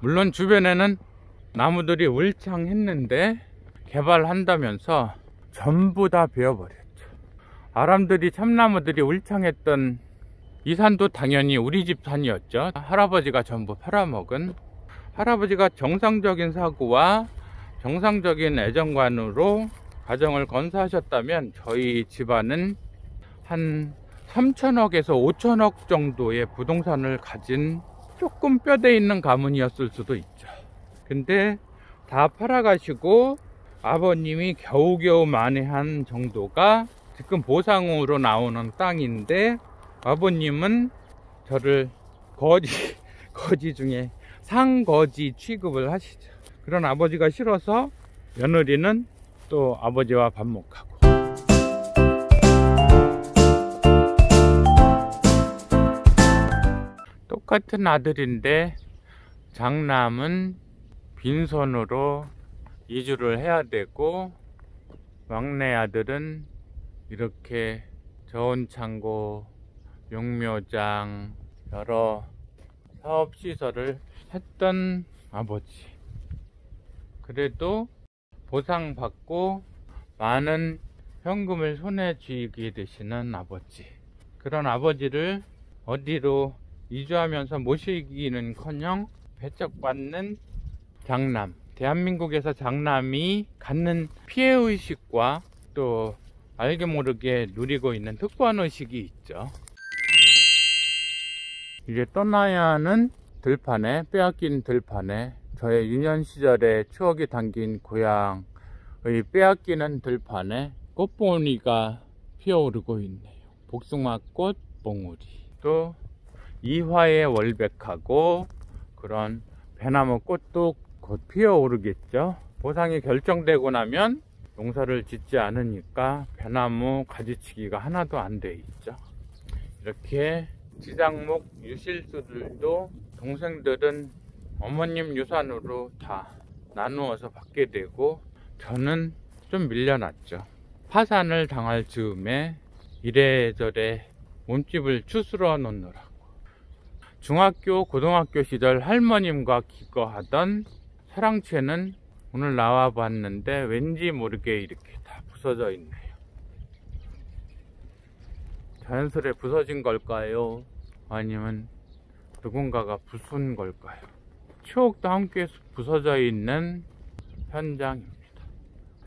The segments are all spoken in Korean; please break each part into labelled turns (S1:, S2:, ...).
S1: 물론 주변에는 나무들이 울창했는데 개발한다면서 전부 다 베어버렸죠. 아람들이 참나무들이 울창했던 이 산도 당연히 우리 집 산이었죠. 할아버지가 전부 팔아먹은, 할아버지가 정상적인 사고와 정상적인 애정관으로 가정을 건사하셨다면 저희 집안은 한 3천억에서 5천억 정도의 부동산을 가진 조금 뼈대 있는 가문이었을 수도 있죠. 근데 다 팔아가시고 아버님이 겨우겨우 만회한 정도가 지금 보상으로 나오는 땅인데, 아버님은 저를 거지 중에 상거지 취급을 하시죠. 그런 아버지가 싫어서 며느리는 또 아버지와 반목하고. 똑같은 아들인데 장남은 빈손으로 이주를 해야 되고, 막내 아들은 이렇게 저온 창고, 용묘장, 여러 사업시설을 했던 아버지. 그래도 보상받고 많은 현금을 손에 쥐게 되시는 아버지. 그런 아버지를 어디로 이주하면서 모시기는커녕 배척받는 장남. 대한민국에서 장남이 갖는 피해의식과 또 알게 모르게 누리고 있는 특권의식이 있죠. 이제 떠나야 하는 들판에, 빼앗긴 들판에 저의 유년 시절의 추억이 담긴 고향의 빼앗기는 들판에 꽃봉오리가 피어오르고 있네요. 복숭아꽃 봉오리. 또 이화에 월백하고 그런 배나무 꽃도 곧 피어오르겠죠. 보상이 결정되고 나면 농사를 짓지 않으니까 배나무 가지치기가 하나도 안 돼 있죠. 이렇게 지장목 유실수들도 동생들은 어머님 유산으로 다 나누어서 받게 되고, 저는 좀 밀려났죠. 파산을 당할 즈음에 이래저래 몸집을 추스러 놓느라고. 중학교, 고등학교 시절 할머님과 기거하던 사랑채는 오늘 나와 봤는데 왠지 모르게 이렇게 다 부서져 있네요. 자연스레 부서진 걸까요? 아니면 누군가가 부순 걸까요? 추억도 함께 부서져 있는 현장입니다.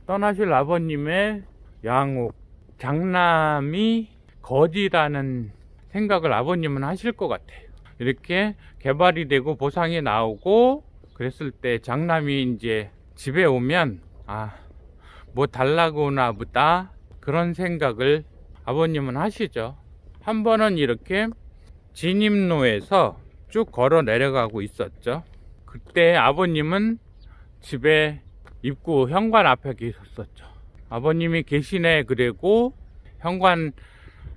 S1: 떠나실 아버님의 양옥, 장남이 거지라는 생각을 아버님은 하실 것 같아요. 이렇게 개발이 되고 보상이 나오고 그랬을 때 장남이 이제 집에 오면 뭐 달라고 오나 보다, 그런 생각을 아버님은 하시죠. 한 번은 이렇게 진입로에서 쭉 걸어 내려가고 있었죠. 그때 아버님은 집에 입구 현관 앞에 계셨었죠. 아버님이 계시네 그리고 현관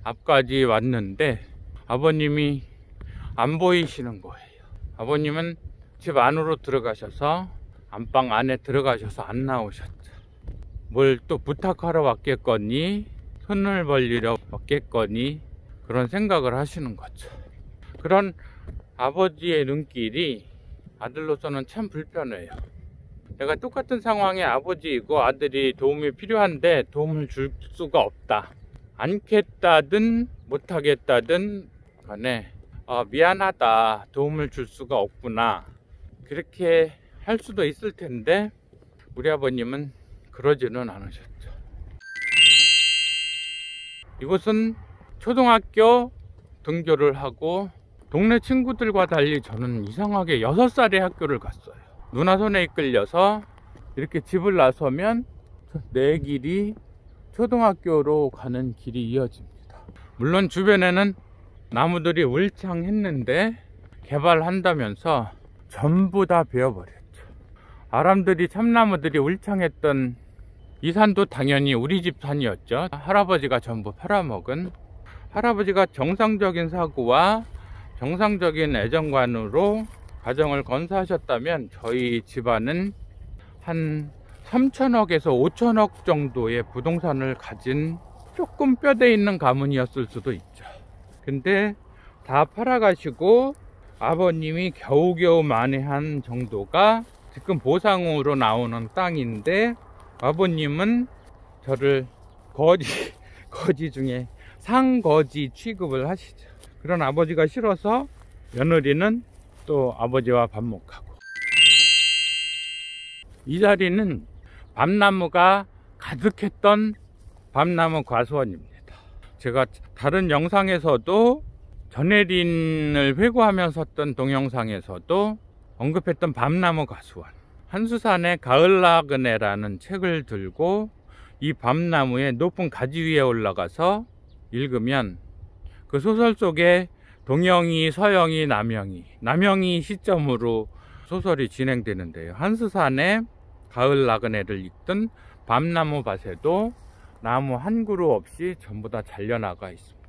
S1: 앞까지 왔는데 아버님이 안 보이시는 거예요. 아버님은 집 안으로 들어가셔서 안방 안에 들어가셔서 안 나오셨죠. 뭘 또 부탁하러 왔겠거니, 손을 벌리러 왔겠거니, 그런 생각을 하시는 거죠. 그런 아버지의 눈길이 아들로서는 참 불편해요. 내가 똑같은 상황에 아버지이고 아들이 도움이 필요한데 도움을 줄 수가 없다. 않겠다든 못하겠다든 간에 미안하다, 도움을 줄 수가 없구나, 그렇게 할 수도 있을 텐데 우리 아버님은 그러지는 않으셨죠. 이곳은 초등학교 등교를 하고 동네 친구들과 달리 저는 이상하게 6살에 학교를 갔어요. 누나 손에 이끌려서 이렇게 집을 나서면 내 길이 초등학교로 가는 길이 이어집니다. 물론 주변에는 나무들이 울창했는데 개발한다면서 전부 다 베어버렸죠. 아람들이 참나무들이 울창했던 이 산도 당연히 우리 집 산이었죠. 할아버지가 전부 팔아먹은, 할아버지가 정상적인 사고와 정상적인 애정관으로 가정을 건사하셨다면 저희 집안은 한 3천억에서 5천억 정도의 부동산을 가진 조금 뼈대 있는 가문이었을 수도 있죠. 근데 다 팔아가시고 아버님이 겨우겨우 만회한 정도가 지금 보상으로 나오는 땅인데, 아버님은 저를 거지 중에 상거지 취급을 하시죠. 그런 아버지가 싫어서 며느리는 또 아버지와 반목하고. 이 자리는 밤나무가 가득했던 밤나무 과수원입니다. 제가 다른 영상에서도 전혜린을 회고하면서 썼던 동영상에서도 언급했던 밤나무 과수원, 한수산의 가을나그네라는 책을 들고 이 밤나무의 높은 가지 위에 올라가서 읽으면 그 소설 속에 동영이, 서영이, 남영이 시점으로 소설이 진행되는데요. 한수산의 가을나그네를 읽던 밤나무 밭에도 나무 한 그루 없이 전부 다 잘려나가 있습니다.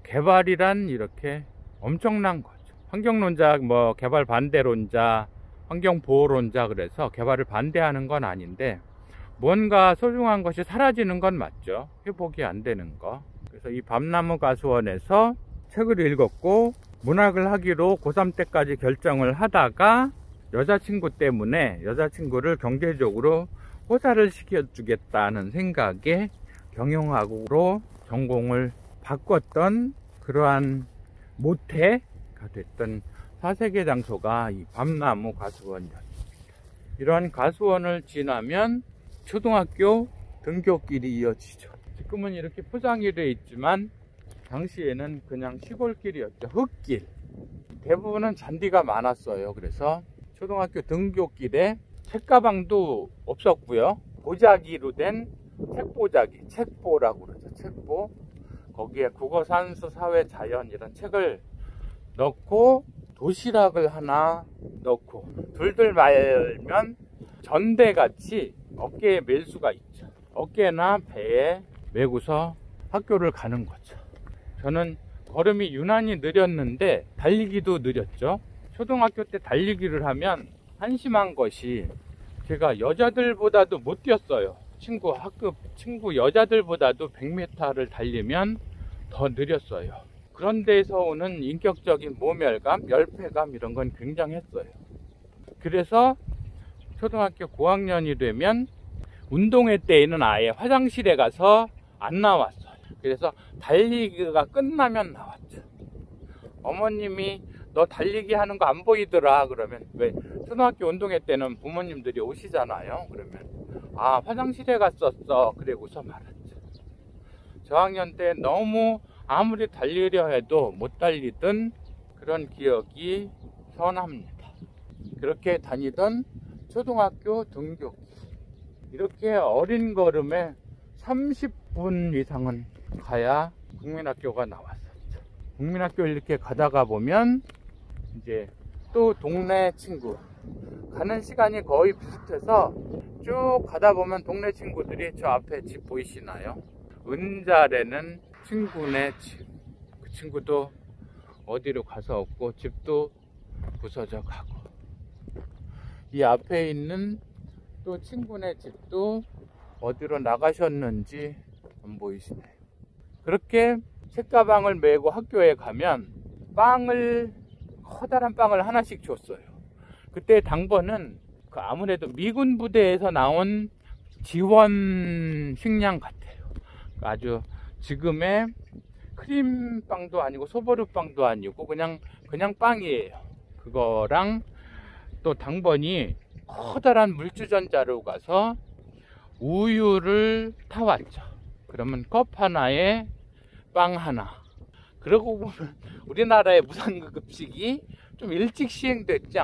S1: 개발이란 이렇게 엄청난 거죠. 환경론자, 개발 반대론자, 환경보호론자, 그래서 개발을 반대하는 건 아닌데, 뭔가 소중한 것이 사라지는 건 맞죠. 회복이 안 되는 거. 그래서 이 밤나무 가수원에서 책을 읽었고, 문학을 하기로 고3 때까지 결정을 하다가 여자친구 때문에 여자친구를 경제적으로 호사를 시켜주겠다는 생각에 경영학으로 전공을 바꿨던 그러한 모태가 됐던 사색의 장소가 이 밤나무 가수원이었습니다. 이러한 가수원을 지나면 초등학교 등교길이 이어지죠. 지금은 이렇게 포장이 되어 있지만 당시에는 그냥 시골길이었죠. 흙길. 대부분은 잔디가 많았어요. 그래서 초등학교 등교길에 책가방도 없었고요. 보자기로 된 책보자기, 책보라고 그러죠. 책보. 거기에 국어, 산수, 사회, 자연 이런 책을 넣고 도시락을 하나 넣고 둘둘 말면 전대같이 어깨에 멜 수가 있죠. 어깨나 배에 메고서 학교를 가는 거죠. 저는 걸음이 유난히 느렸는데 달리기도 느렸죠. 초등학교 때 달리기를 하면 한심한 것이 제가 여자들보다도 못 뛰었어요. 학급 친구 여자들보다도 100m를 달리면 더 느렸어요. 그런 데에서 오는 인격적인 모멸감, 열패감 이런 건 굉장했어요. 그래서 초등학교 고학년이 되면 운동회 때에는 아예 화장실에 가서 안 나왔어요. 그래서 달리기가 끝나면 나왔죠. 어머님이 너 달리기 하는 거 안 보이더라 그러면, 왜 초등학교 운동회 때는 부모님들이 오시잖아요. 그러면 화장실에 갔었어 그러고서 말았죠. 저학년 때 너무 아무리 달리려 해도 못 달리던 그런 기억이 선합니다. 그렇게 다니던 초등학교 등교길, 이렇게 어린 걸음에 30분 이상은 가야 국민학교가 나왔었죠. 국민학교 이렇게 가다가 보면 이제 또 동네 친구 가는 시간이 거의 비슷해서 쭉 가다 보면 동네 친구들이 저 앞에 집 보이시나요? 은자래는 친구네 집. 그 친구도 어디로 가서 없고 집도 부서져 가고, 이 앞에 있는 또 친구네 집도 어디로 나가셨는지 안 보이시네요. 그렇게 책가방을 메고 학교에 가면 커다란 빵을 하나씩 줬어요. 그때 당번은 아무래도 미군 부대에서 나온 지원 식량 같아요. 아주 지금의 크림빵도 아니고 소보루빵도 아니고 그냥 빵이에요. 그거랑 또 당번이 커다란 물주전자로 가서 우유를 타왔죠. 그러면 컵 하나에 빵 하나. 그러고 보면 우리나라의 무상급식이 좀 일찍 시행되지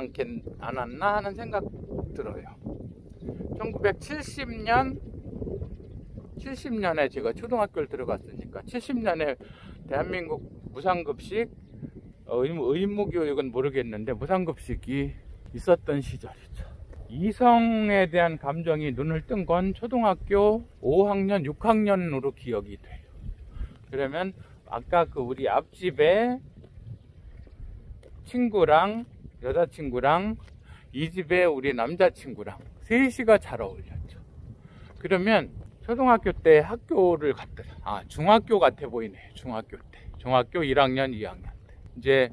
S1: 않았나 하는 생각 들어요. 1970년에 제가 초등학교를 들어갔으니까 70년에 대한민국 무상급식, 의무교육은 모르겠는데 무상급식이 있었던 시절이죠. 이성에 대한 감정이 눈을 뜬 건 초등학교 5학년, 6학년으로 기억이 돼요. 그러면 아까 우리 앞집에 친구랑 여자친구랑 이 집에 우리 남자친구랑 셋이가 잘 어울렸죠. 그러면 초등학교 때 학교를 갔더라. 중학교 같아 보이네. 중학교 1학년, 2학년 때. 이제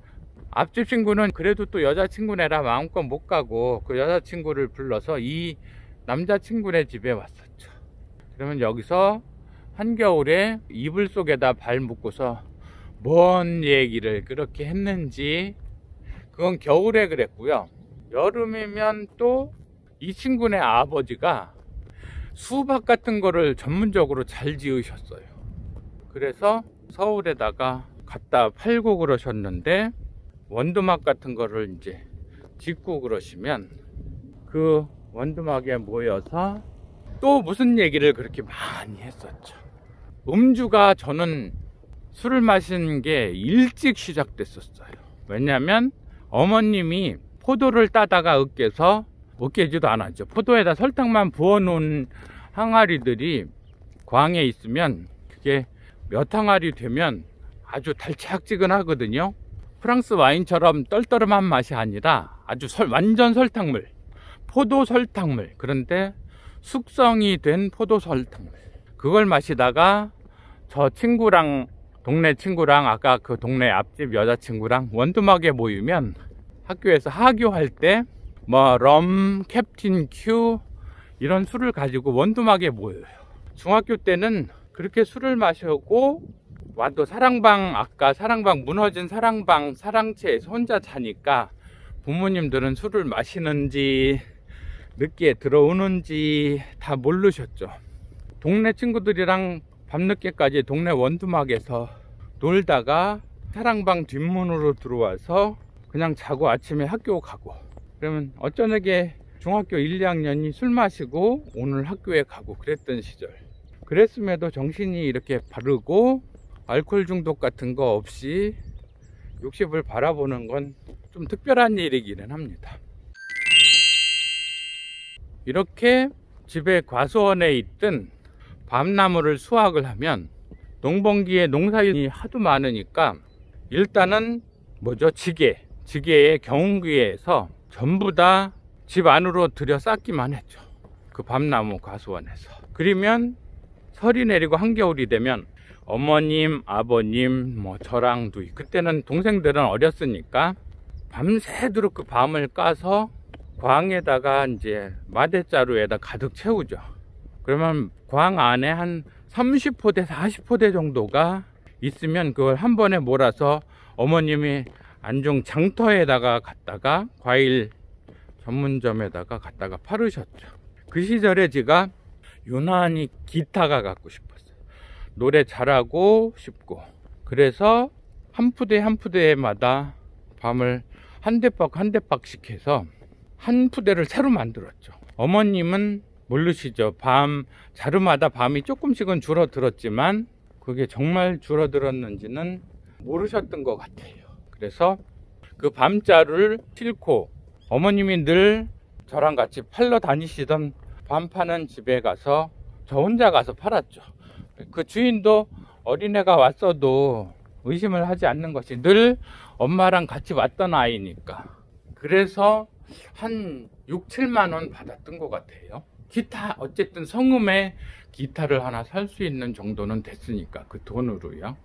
S1: 앞집 친구는 그래도 또 여자친구네라 마음껏 못 가고 그 여자친구를 불러서 이 남자친구네 집에 왔었죠. 그러면 여기서 한겨울에 이불 속에다 발 묶고서 뭔 얘기를 그렇게 했는지, 그건 겨울에 그랬고요. 여름이면 또 이 친구네 아버지가 수박 같은 거를 전문적으로 잘 지으셨어요. 그래서 서울에다가 갖다 팔고 그러셨는데, 원두막 같은 거를 이제 짓고 그러시면 그 원두막에 모여서 또 무슨 얘기를 그렇게 많이 했었죠. 음주가, 저는 술을 마시는 게 일찍 시작됐었어요. 왜냐면 어머님이 포도를 따다가 으깨지도 않았죠. 포도에다 설탕만 부어놓은 항아리들이 광에 있으면 그게 몇 항아리 되면 아주 달짝지근하거든요. 프랑스 와인처럼 떨떠름한 맛이 아니라 아주 완전 설탕물, 포도 설탕물. 그런데 숙성이 된 포도 설탕물, 그걸 마시다가 저 친구랑, 동네 친구랑, 아까 그 동네 앞집 여자친구랑 원두막에 모이면 학교에서 하교할 때 뭐 럼, 캡틴 큐 이런 술을 가지고 원두막에 모여요. 중학교 때는 그렇게 술을 마시고 와도 사랑방, 아까 사랑방, 무너진 사랑방, 사랑채에서 혼자 자니까 부모님들은 술을 마시는지 늦게 들어오는지 다 모르셨죠. 동네 친구들이랑 밤늦게까지 동네 원두막에서 놀다가 사랑방 뒷문으로 들어와서 그냥 자고 아침에 학교 가고, 그러면 어쩌게 중학교 1, 2학년이 술 마시고 오늘 학교에 가고 그랬던 시절. 그랬음에도 정신이 이렇게 바르고 알코올 중독 같은 거 없이 60을 바라보는 건 좀 특별한 일이기는 합니다. 이렇게 집에 과수원에 있던 밤나무를 수확을 하면 농번기에 농사일이 하도 많으니까 일단은 지게의 경운기에서 전부 다 집 안으로 들여 쌓기만 했죠. 그 밤나무 과수원에서. 그러면 설이 내리고 한겨울이 되면 어머님, 아버님, 저랑 누이, 그때는 동생들은 어렸으니까 밤새도록 그 밤을 까서 광에다가 이제 마대자루에다 가득 채우죠. 그러면 광 안에 한 30포대, 40포대 정도가 있으면 그걸 한 번에 몰아서 어머님이 안중 장터에다가 갖다가 과일 전문점에다가 갖다가 팔으셨죠. 그 시절에 제가 유난히 기타가 갖고 싶었어요. 노래 잘하고 싶고. 그래서 한 푸대 한 푸대마다 밤을 한 대박씩 해서 한 푸대를 새로 만들었죠. 어머님은 모르시죠. 자루마다 밤이 조금씩은 줄어들었지만 그게 정말 줄어들었는지는 모르셨던 것 같아요. 그래서 그 밤자루를 싣고 어머님이 늘 저랑 같이 팔러 다니시던 밤 파는 집에 가서 저 혼자 가서 팔았죠. 그 주인도 어린애가 왔어도 의심을 하지 않는 것이 늘 엄마랑 같이 왔던 아이니까. 그래서 한 6, 7만 원 받았던 것 같아요. 기타, 어쨌든 성음에 기타를 하나 살 수 있는 정도는 됐으니까 그 돈으로요.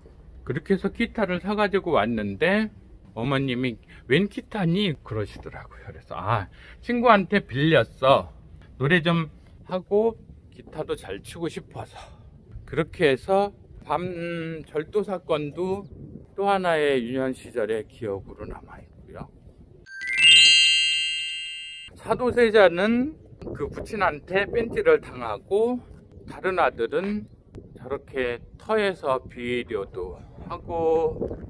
S1: 그렇게 해서 기타를 사가지고 왔는데 어머님이 웬 기타니? 그러시더라고요. 그래서 친구한테 빌렸어. 노래 좀 하고 기타도 잘 치고 싶어서. 그렇게 해서 밤 절도 사건도 또 하나의 유년 시절의 기억으로 남아있고요. 사도세자는 그 부친한테 뺀질을 당하고 다른 아들은 저렇게 터에서 비료도 하고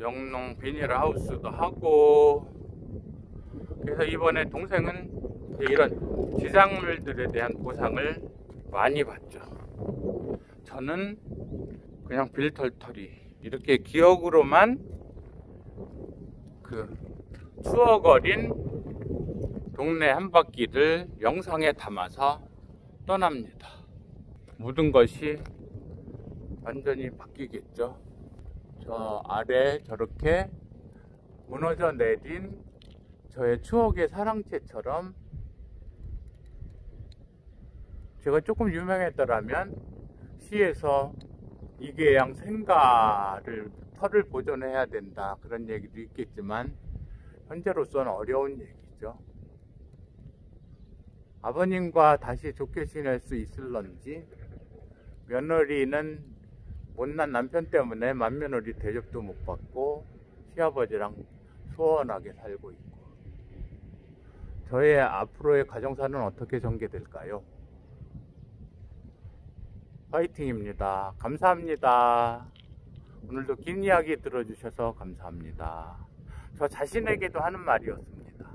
S1: 영농 비닐하우스도 하고, 그래서 이번에 동생은 이런 지작물들에 대한 보상을 많이 받죠. 저는 그냥 빌털털이 이렇게 기억으로만 그 추억 어린 동네 한 바퀴를 영상에 담아서 떠납니다. 모든 것이 완전히 바뀌겠죠. 저 아래 저렇게 무너져 내린 저의 추억의 사랑채처럼 제가 조금 유명했더라면 시에서 이계양 생가를 터를 보존해야 된다, 그런 얘기도 있겠지만 현재로서는 어려운 얘기죠. 아버님과 다시 좋게 지낼 수 있을런지, 며느리는 못난 남편 때문에 맏며느리 대접도 못 받고 시아버지랑 소원하게 살고 있고, 저의 앞으로의 가정사는 어떻게 전개될까요? 파이팅입니다. 감사합니다. 오늘도 긴 이야기 들어주셔서 감사합니다. 저 자신에게도 하는 말이었습니다.